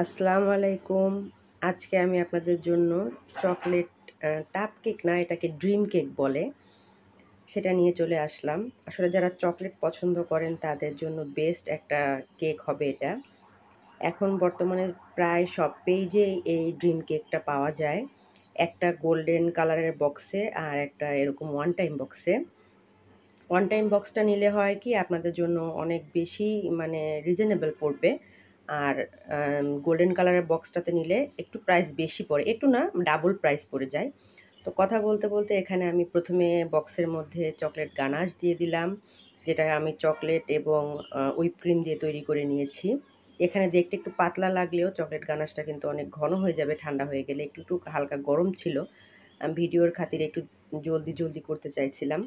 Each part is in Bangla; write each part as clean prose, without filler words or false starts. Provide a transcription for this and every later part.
আসসালামু আলাইকুম। আজকে আমি আপনাদের জন্য চকলেট টাপ কেক না, এটাকে ড্রিম কেক বলে, সেটা নিয়ে চলে আসলাম। আসলে যারা চকলেট পছন্দ করেন তাদের জন্য বেস্ট একটা কেক হবে এটা। এখন বর্তমানে প্রায় সব পেজেই এই ড্রিম কেকটা পাওয়া যায়। একটা গোল্ডেন কালারের বক্সে আর একটা এরকম ওয়ান টাইম বক্সে। ওয়ান টাইম বক্সটা নিলে হয় কি আপনাদের জন্য অনেক বেশি মানে রিজনেবল পড়বে। আর গোল্ডেন কালারের বক্সটাতে নিলে একটু প্রাইস বেশি পড়ে, একটু না ডাবল প্রাইস পড়ে যায়। তো কথা বলতে বলতে এখানে আমি প্রথমে বক্সের মধ্যে চকলেট গানাশ দিয়ে দিলাম, যেটা আমি চকলেট এবং হুইপ ক্রিম দিয়ে তৈরি করে নিয়েছি। এখানে দেখতে একটু পাতলা লাগলেও চকলেট গানাশটা কিন্তু অনেক ঘন হয়ে যাবে ঠান্ডা হয়ে গেলে। একটু একটু হালকা গরম ছিল, ভিডিওর খাতিরে একটু জলদি জলদি করতে চাইছিলাম।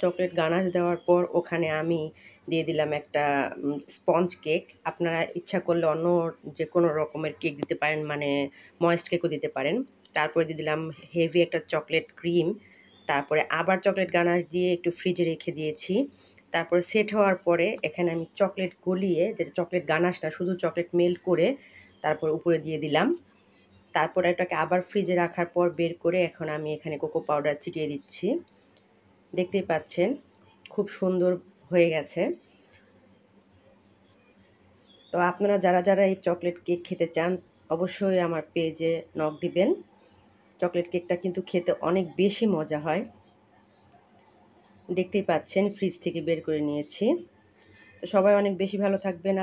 চকলেট গানাশ দেওয়ার পর ওখানে আমি দিয়ে দিলাম একটা স্পঞ্জ কেক। আপনারা ইচ্ছা করলে অন্য যে কোনো রকমের কেক দিতে পারেন, মানে ময়েস্ট কেকও দিতে পারেন। তারপরে দিয়ে দিলাম হেভি একটা চকলেট ক্রিম। তারপরে আবার চকলেট গানাশ দিয়ে একটু ফ্রিজে রেখে দিয়েছি। তারপরে সেট হওয়ার পরে এখানে আমি চকলেট গলিয়ে, যেটা চকলেট গানাশ না, শুধু চকলেট মেল্ট করে তারপর উপরে দিয়ে দিলাম। তারপরে এটাকে আবার ফ্রিজে রাখার পর বের করে এখন আমি এখানে কোকো পাউডার ছিটিয়ে দিচ্ছি। দেখতেই পাচ্ছেন খুব সুন্দর হয়ে গেছে। তো আপনারা যারা যারা এই চকলেট কেক খেতে চান অবশ্যই আমার পেজে নক দিবেন। চকলেট কেকটা কিন্তু খেতে অনেক বেশি মজা হয়। দেখতেই পাচ্ছেন ফ্রিজ থেকে বের করে নিয়েছি। তো সবাই অনেক বেশি ভালো থাকবেন।